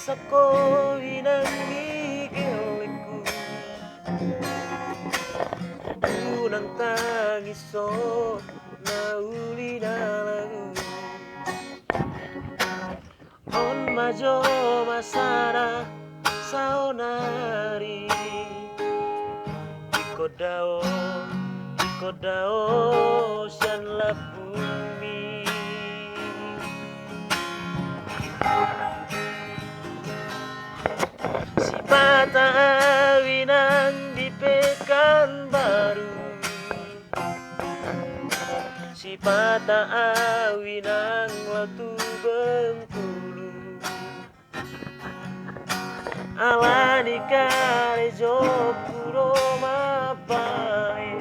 sakoinang gigiliku unang tangiso nauli na lagu on majo masara saonari ikodao sian la bumi si bata awinang di Pekanbaru si bata awinang waktu Bengkulu alani karejo puro mapai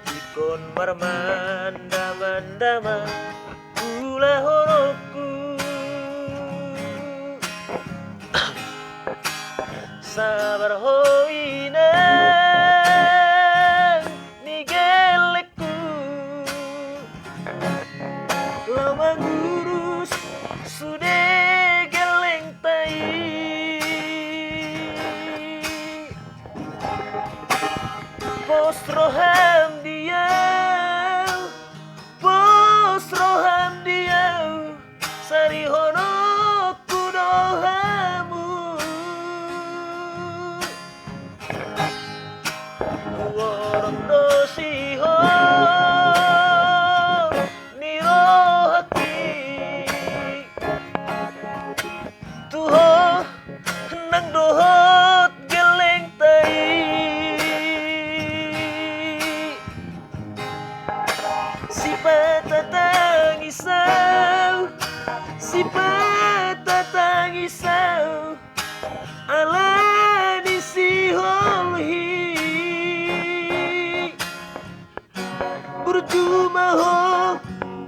ikon marmanda-mandama gula horoku sabar hoinang nigeleku lama ngurus sudah geleng tai postroham dia sari hono kudohamu warang dosiho nirohaki tuho nang dohot geleng tai si patatang isau ala di siholhi berjumpa ho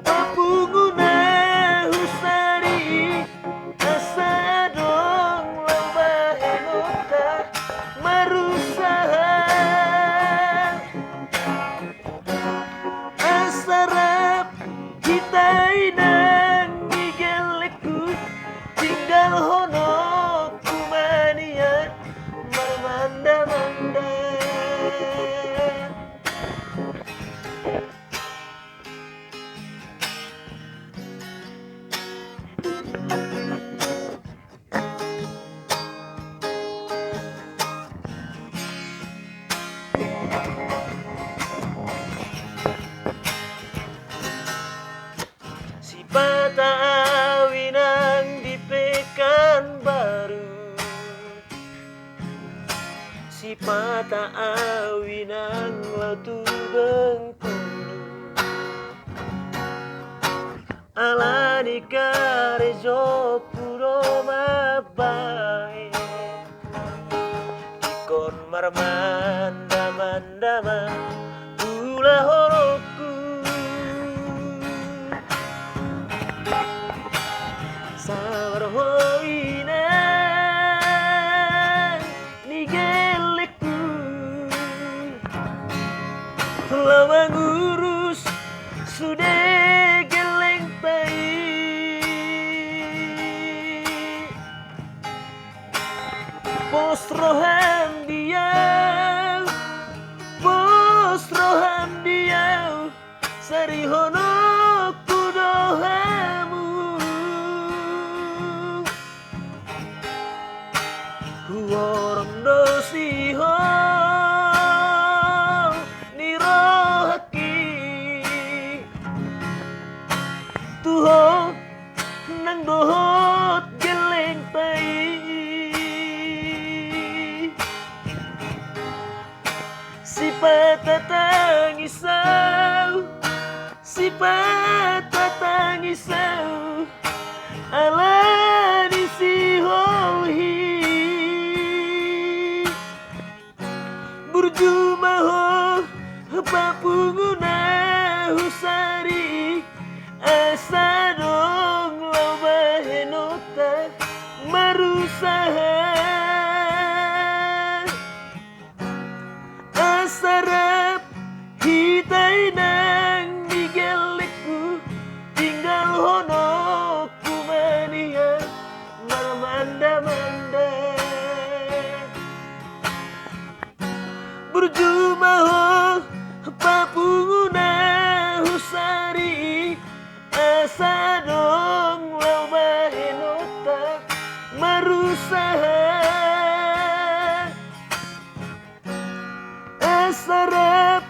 papunguna husari asa dong lomba henota marusaha asarap kita inang gigeleku tinggal hono kumania marmanda-manda si bata awinang di Pekanbaru si bata awinang waktu Bengkulu alani karejo puro mabai ikon marmanda-mandama gula horoku sabar hoinang nigeleku lama ngurus sudah geleng tai postroham dia sari hono kudohamu warang dosiho nirohaki tuho nang dohot geleng tai si patatang isau ala di siholhi berjumpa ho papunguna husari asa dong loba henota marusaha asarap hitai nang digeleku tinggal hono kumania usaha asarap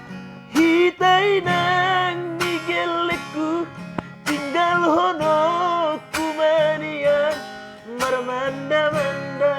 hitai nang migeleku tinggal hono kumania marmanda manda